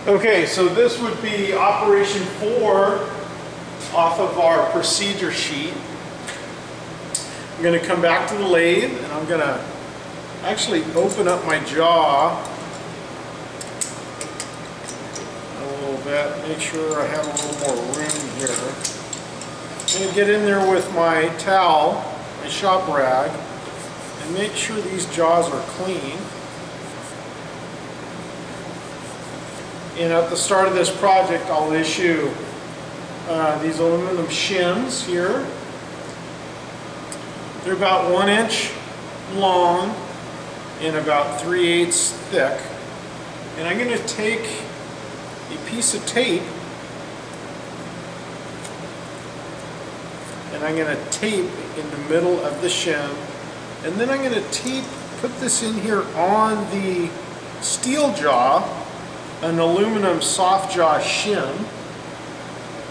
Okay, so this would be operation 4 off of our procedure sheet. I'm going to come back to the lathe and I'm going to actually open up my jaw a little bit, make sure I have a little more room here. I'm going to get in there with my towel, my shop rag, and make sure these jaws are clean. And at the start of this project, I'll issue these aluminum shims here. They're about 1 inch long and about 3/8 thick. And I'm going to take a piece of tape and I'm going to tape in the middle of the shim. And then I'm going to put this in here on the steel jaw, an aluminum soft jaw shim,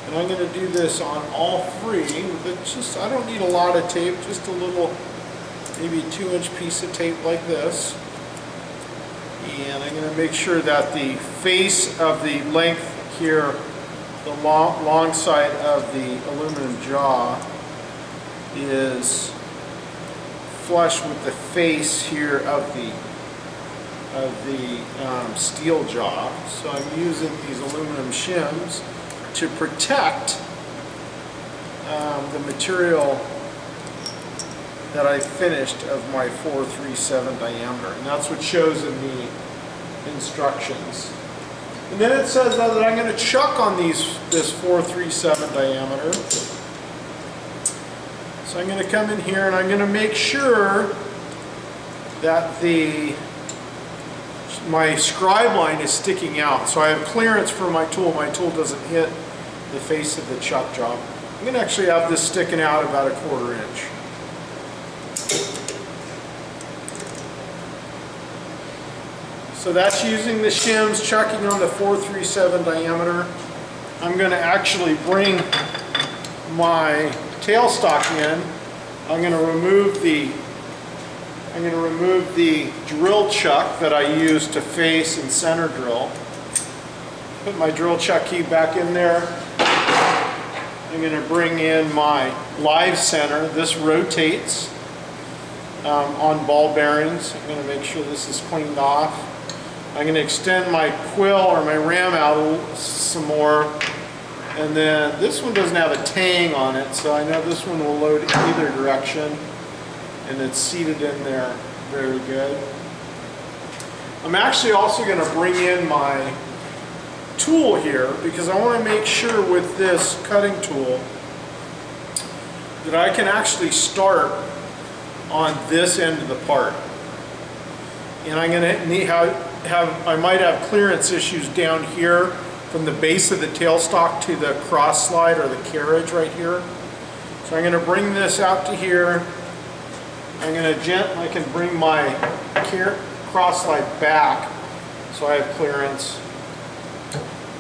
and I'm going to do this on all three. I don't need a lot of tape, just a little, maybe 2-inch piece of tape like this. And I'm going to make sure that the face of the length here, the long side of the aluminum jaw, is flush with the face here of the steel jaw. So I'm using these aluminum shims to protect the material that I finished of my 437 diameter, and that's what shows in the instructions. And then it says that I'm going to chuck on this 437 diameter. So I'm going to come in here and I'm going to make sure that my scribe line is sticking out, so I have clearance for my tool. My tool doesn't hit the face of the chuck job. I'm going to actually have this sticking out about 1/4 inch. So that's using the shims, chucking on the 437 diameter. I'm going to actually bring my tailstock in. I'm going to remove the drill chuck that I use to face and center drill. Put my drill chuck key back in there. I'm going to bring in my live center. This rotates on ball bearings. I'm going to make sure this is cleaned off. I'm going to extend my quill or my ram out some more. And then this one doesn't have a tang on it, so I know this one will load either direction. And it's seated in there very good. I'm actually also going to bring in my tool here because I want to make sure with this cutting tool that I can actually start on this end of the part. And I'm going to I might have clearance issues down here from the base of the tailstock to the cross slide or the carriage right here. So I'm going to bring this out to here. I can bring my cross slide back so I have clearance,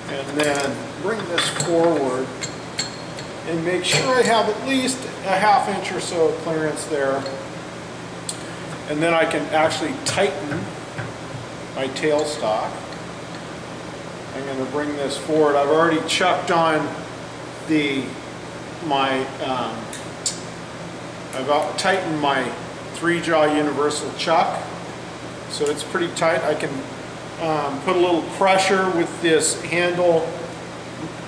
and then bring this forward and make sure I have at least a 1/2 inch or so of clearance there, and then I can actually tighten my tailstock. I'm going to bring this forward. I've already chucked on I've tightened my 3-jaw universal chuck, so it's pretty tight. I can put a little pressure with this handle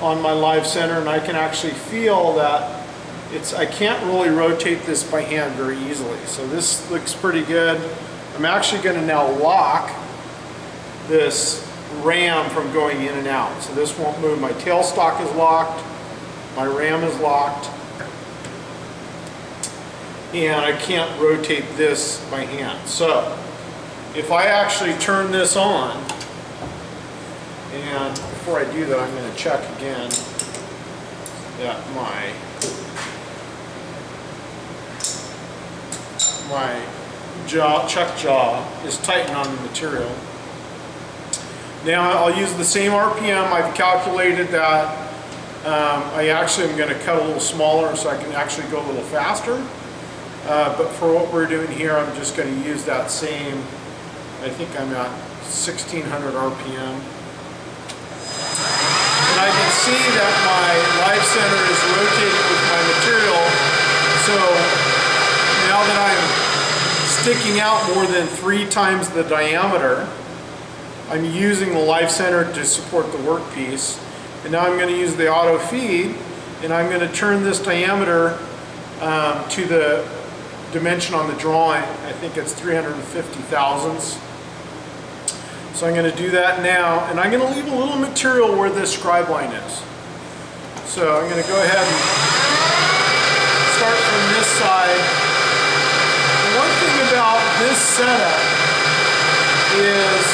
on my live center, and I can actually feel that I can't really rotate this by hand very easily. So this looks pretty good. I'm actually going to now lock this ram from going in and out, so this won't move. My tailstock is locked, my ram is locked, and I can't rotate this by hand. So if I actually turn this on, and before I do that I'm going to check again that my chuck jaw is tightened on the material. Now I'll use the same RPM. I've calculated that I actually am going to cut a little smaller so I can actually go a little faster. But for what we're doing here, I'm just going to use that same, I think I'm at 1600 RPM. see that my live center is rotating with my material, so now that I'm sticking out more than 3 times the diameter, I'm using the live center to support the workpiece. And now I'm going to use the auto feed, and I'm going to turn this diameter to the dimension on the drawing. I think it's 350 thousandths. So I'm going to do that now, and I'm going to leave a little material where this scribe line is. So I'm going to go ahead and start from this side. The one thing about this setup is,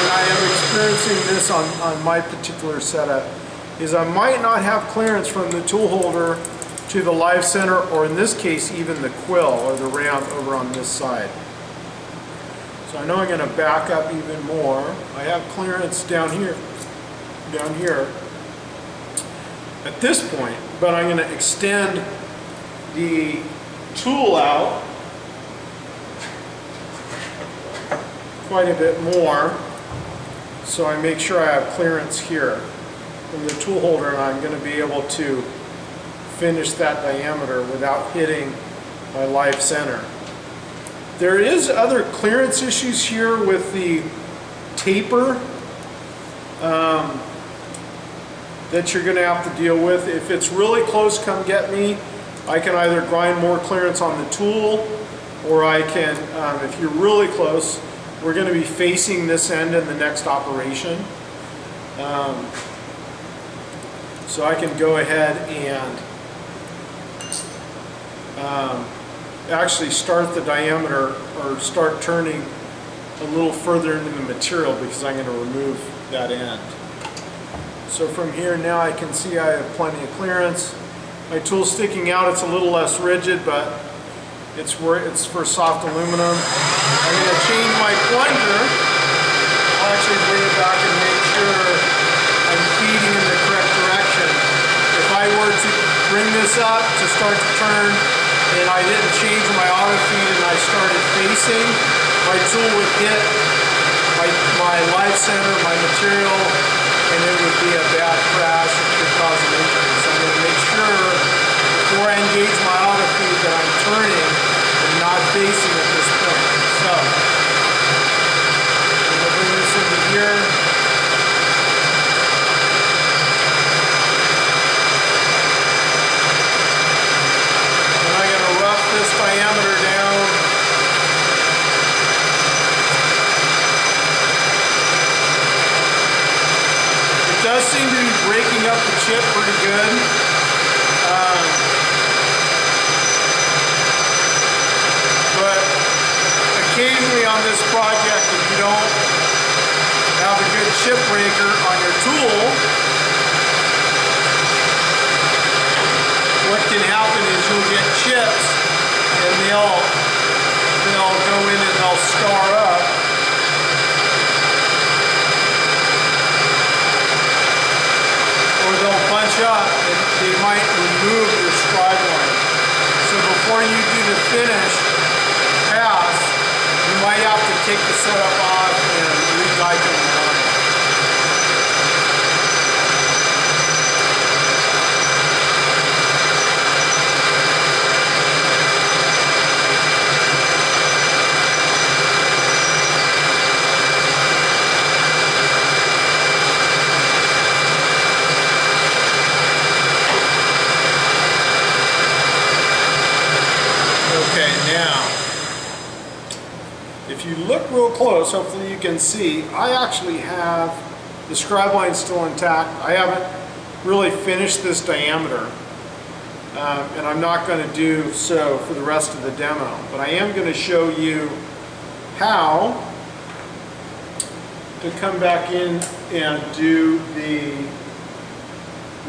and I am experiencing this on my particular setup, is I might not have clearance from the tool holder to the live center, or in this case even the quill or the round over on this side. So I know I'm going to back up even more. I have clearance down here at this point, but I'm going to extend the tool out quite a bit more, so I make sure I have clearance here from the tool holder, and I'm going to be able to finish that diameter without hitting my live center. There is other clearance issues here with the taper that you're going to have to deal with. If it's really close, come get me. I can either grind more clearance on the tool, or I can, if you're really close, we're going to be facing this end in the next operation. So I can go ahead and actually start the diameter, or start turning a little further into the material, because I'm going to remove that end. So from here now I can see I have plenty of clearance. My tool's sticking out. It's a little less rigid, but it's for soft aluminum. I'm going to change my plunger. I'll actually bring it back and make sure I'm feeding in the correct direction. If I were to bring this up to start to turn, and I didn't change my auto feed and I started facing, my tool would hit my live center, my material, and it would be a bad crash. It could cause an injury. So I'm going to make sure before I engage my auto feed that I'm turning and not facing at this point. So I'm going to bring this into here. This diameter down. It does seem to be breaking up the chip pretty good. But occasionally on this project, if you don't have a good chip breaker on your tool, what can happen is you'll get chips, and they'll go in and they'll scar up. Or they'll bunch up, and they might remove your scribe line. So before you do the finish pass, you might have to take the setup off and re-guide the line. If you look real close, hopefully you can see, I actually have the scribe line still intact. I haven't really finished this diameter, and I'm not going to do so for the rest of the demo, but I am going to show you how to come back in and do the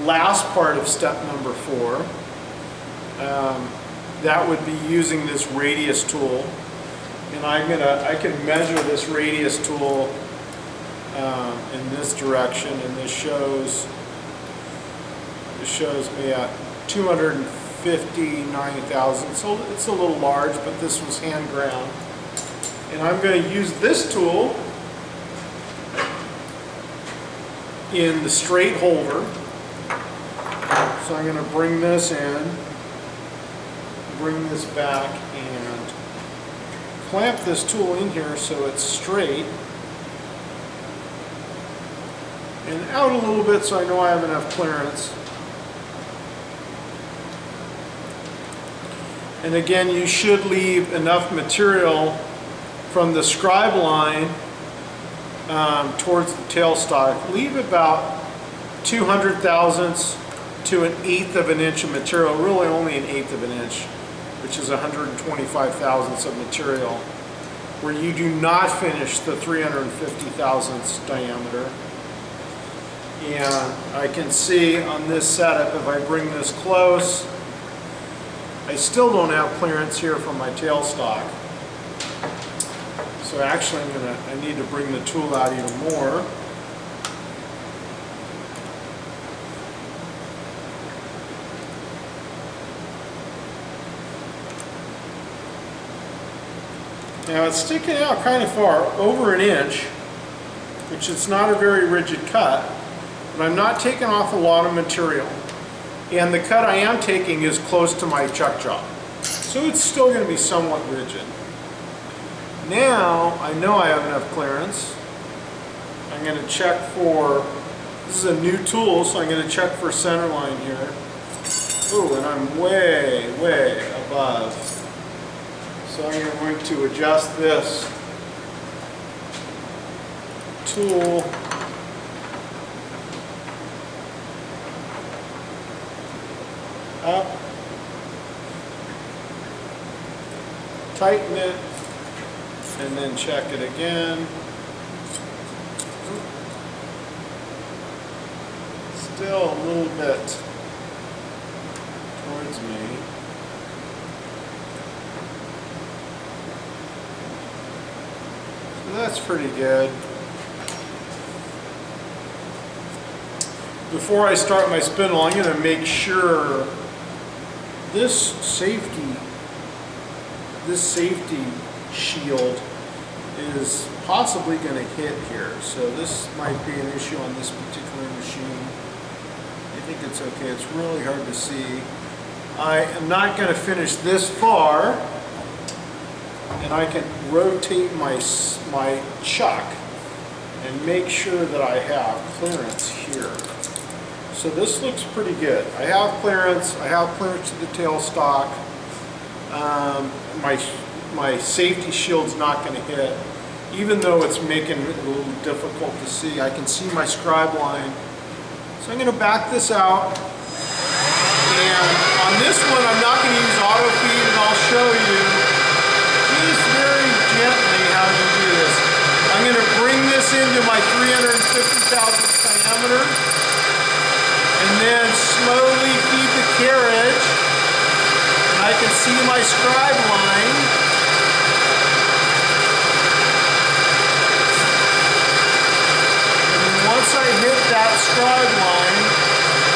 last part of step number 4. That would be using this radius tool. And I can measure this radius tool in this direction, and this shows me at 259 thousandths. So it's a little large, but this was hand ground. And I'm going to use this tool in the straight holder. So I'm going to bring this in, bring this back, and clamp this tool in here so it's straight. And out a little bit so I know I have enough clearance. And again, you should leave enough material from the scribe line towards the tailstock. Leave about 200 thousandths to 1/8 of an inch of material, really only 1/8 of an inch, which is 125 thousandths of material, where you do not finish the 350 thousandths diameter. And I can see on this setup, if I bring this close, I still don't have clearance here from my tailstock. So actually I need to bring the tool out even more. Now it's sticking out kind of far, over an inch, which is not a very rigid cut, but I'm not taking off a lot of material. And the cut I am taking is close to my chuck job. So it's still going to be somewhat rigid. Now I know I have enough clearance. I'm going to check for, this is a new tool, so I'm going to check for center line here. Ooh, and I'm way, way above. So I'm going to adjust this tool up, tighten it, and then check it again. Still a little bit towards me. So that's pretty good. Before I start my spindle, I'm going to make sure this safety shield is possibly going to hit here. So this might be an issue on this particular machine. I think it's okay. It's really hard to see. I am not going to finish this far, and I can rotate my chuck and make sure that I have clearance here. So this looks pretty good. I have clearance to the tailstock. My safety shield's not going to hit. Even though it's making it a little difficult to see, I can see my scribe line. So I'm going to back this out. And on this one, I'm not going to use auto feed, and I'll show you just very gently how you do this. I'm going to bring this into my 350 thousandths diameter, and then slowly feed the carriage. And I can see my scribe line. And once I hit that scribe line,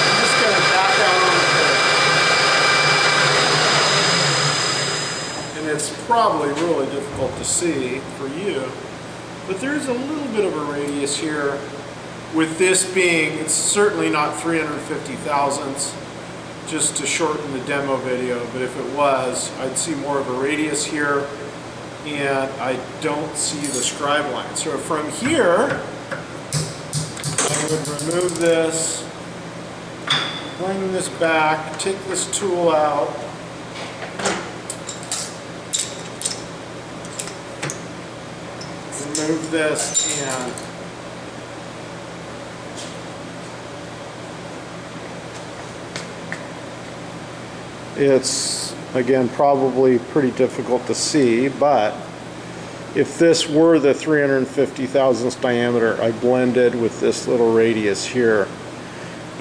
I'm just going to back out on the bit. And it's probably really difficult to see for you, but there's a little bit of a radius here. With this being, it's certainly not 350 thousandths, just to shorten the demo video, but if it was, I'd see more of a radius here, and I don't see the scribe line. So from here, I would remove this, bring this back, take this tool out, remove this, and it's, again, probably pretty difficult to see, but if this were the 350 thousandths diameter, I blended with this little radius here,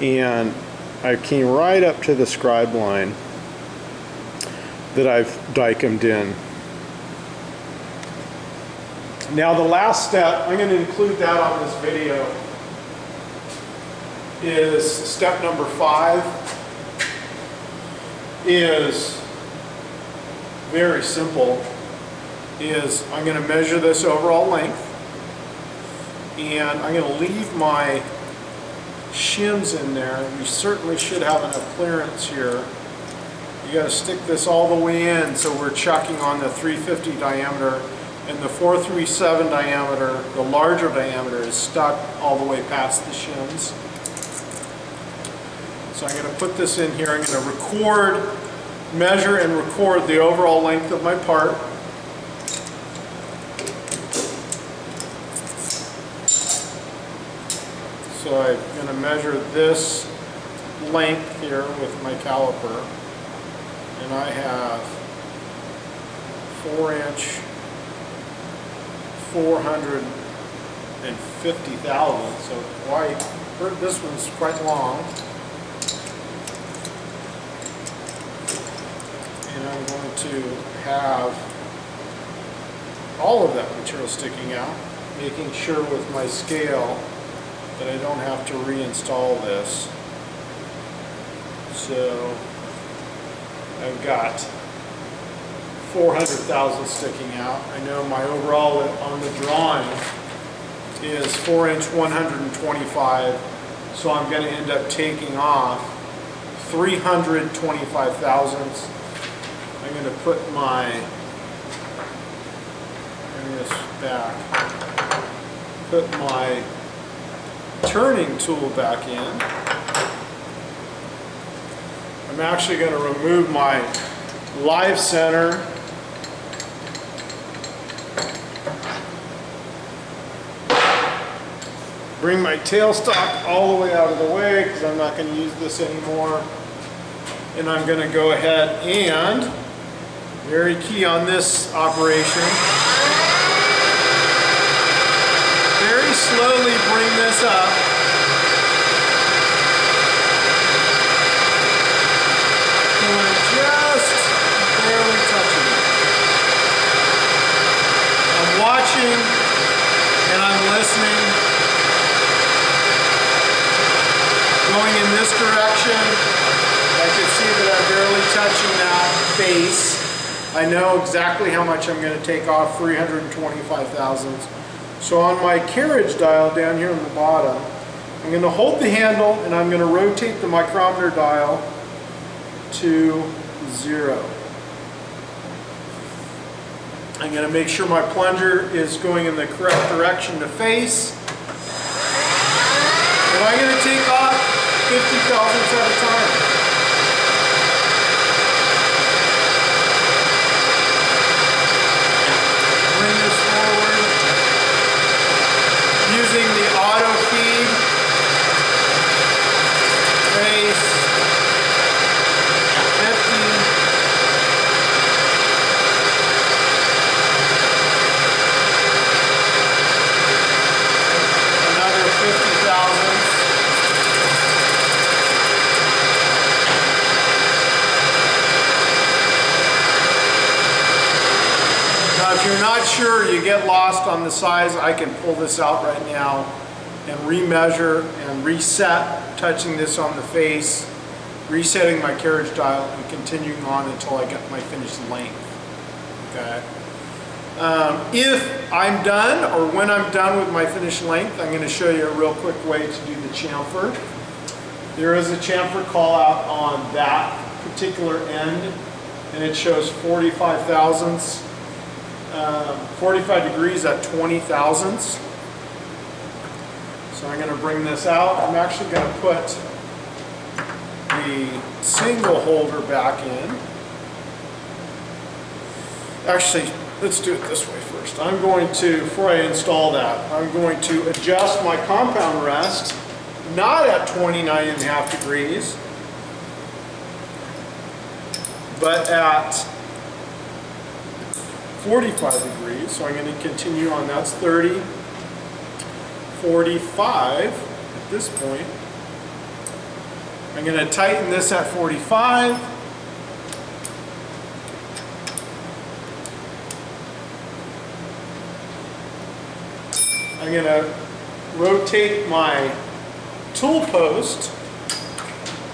and I came right up to the scribe line that I've dichromed in. Now the last step, I'm going to include that on this video, is step number 5. Is very simple. Is I'm going to measure this overall length, and I'm going to leave my shims in there. We certainly should have enough clearance here. You got to stick this all the way in, so we're chucking on the 350 diameter, and the 437 diameter, the larger diameter, is stuck all the way past the shims. So I'm going to put this in here. I'm going to record, measure and record the overall length of my part. So I'm going to measure this length here with my caliper, and I have 4-inch 450 thousandths, so this one's quite long. And I'm going to have all of that material sticking out, making sure with my scale that I don't have to reinstall this. So I've got 400 thousandths sticking out. I know my overall on the drawing is 4-inch 125, so I'm going to end up taking off 325 thousandths. I'm going to put my, bring this back, put my turning tool back in. I'm actually going to remove my live center. Bring my tailstock all the way out of the way because I'm not going to use this anymore. And I'm going to go ahead and, very key on this operation, very slowly bring this up. And I'm just barely touching it. I'm watching and I'm listening. Going in this direction, I can see that I'm barely touching that face. I know exactly how much I'm going to take off, 325 thousandths. So on my carriage dial down here on the bottom, I'm going to hold the handle and I'm going to rotate the micrometer dial to 0. I'm going to make sure my plunger is going in the correct direction to face. And I'm going to take off 50 thousandths at a time. Bring this forward using the auto feed. Face 50. Another 50 thousandths. If you're not sure, you get lost on the size, I can pull this out right now and remeasure and reset, touching this on the face, resetting my carriage dial, and continuing on until I get my finished length. Okay. If I'm done, or when I'm done with my finished length, I'm going to show you a real quick way to do the chamfer. There is a chamfer call out on that particular end, and it shows 45 thousandths. 45 degrees at 20 thousandths. So I'm going to bring this out. I'm actually going to put the single holder back in. Actually, let's do it this way first. I'm going to, before I install that, I'm going to adjust my compound rest, not at 29.5 degrees, but at 45 degrees, so I'm going to continue on, that's 30, 45 at this point. I'm going to tighten this at 45. I'm going to rotate my tool post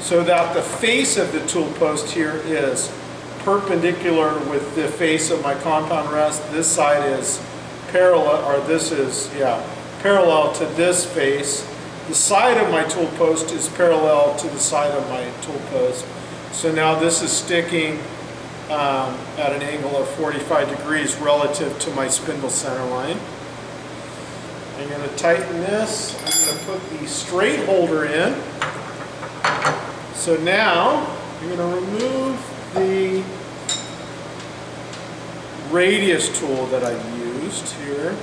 so that the face of the tool post here is perpendicular with the face of my compound rest. This side is parallel, or this is, yeah, parallel to this face, the side of my tool post is parallel to the side of my tool post. So now this is sticking at an angle of 45 degrees relative to my spindle center line. I'm going to tighten this. I'm going to put the straight holder in. So now I'm going to remove the radius tool that I've used here.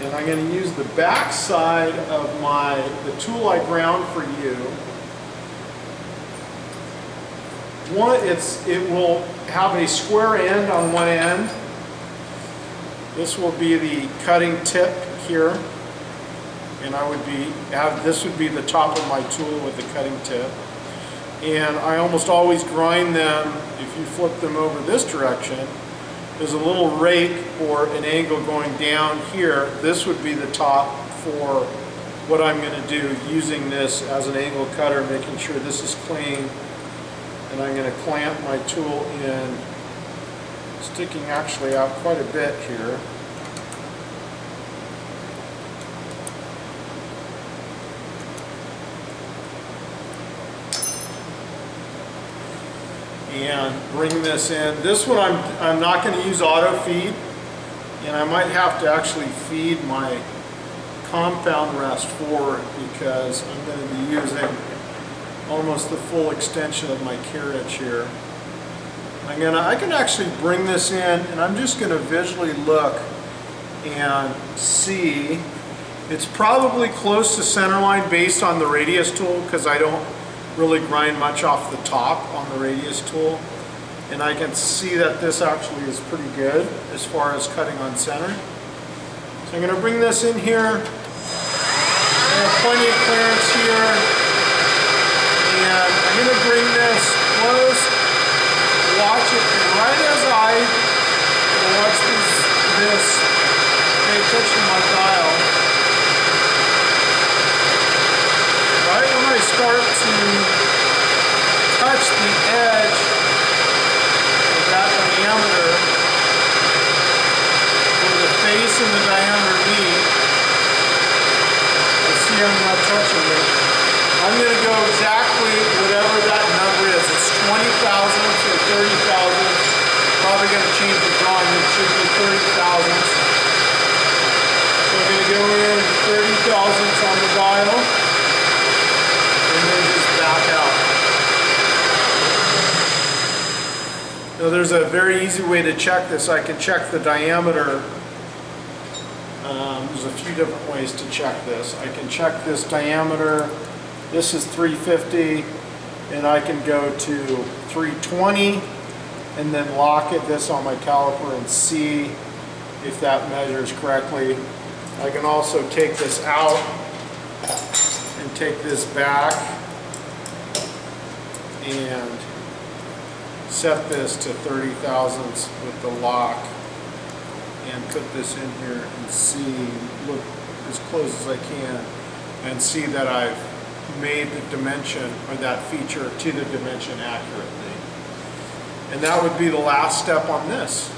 And I'm going to use the back side of the tool I ground for you. It will have a square end on one end. This will be the cutting tip here, and this would be the top of my tool with the cutting tip. And I almost always grind them. If you flip them over this direction, there's a little rake or an angle going down here. This would be the top for what I'm going to do, using this as an angle cutter, making sure this is clean. And I'm going to clamp my tool in, sticking actually out quite a bit here. And bring this in. This one I'm not going to use auto feed, and I might have to actually feed my compound rest forward because I'm going to be using almost the full extension of my carriage here. I can actually bring this in, and I'm just going to visually look and see. It's probably close to center line based on the radius tool, because I don't really grind much off the top on the radius tool. And I can see that this actually is pretty good as far as cutting on center. So I'm going to bring this in here. I have plenty of clearance here. And I'm going to bring this close, watch it, and right as I watch this, pay attention to my dial. Right when I start to touch the edge of that diameter, where the face and the diameter meet, I see I'm not touching it. I'm going to go exactly whatever that number is. It's 20 thousandths or 30 thousandths. Probably going to change the drawing. It should be 30 thousandths. So I'm going to go in 30 thousandths on the dial. And then just back out. Now there's a very easy way to check this. I can check the diameter. There's a few different ways to check this. I can check this diameter. This is 350, and I can go to 320 and then lock this on my caliper and see if that measures correctly. I can also take this out and take this back and set this to 30 thousandths with the lock and put this in here and see, look as close as I can and see that I've made the dimension or that feature to the dimension accurately. And that would be the last step on this.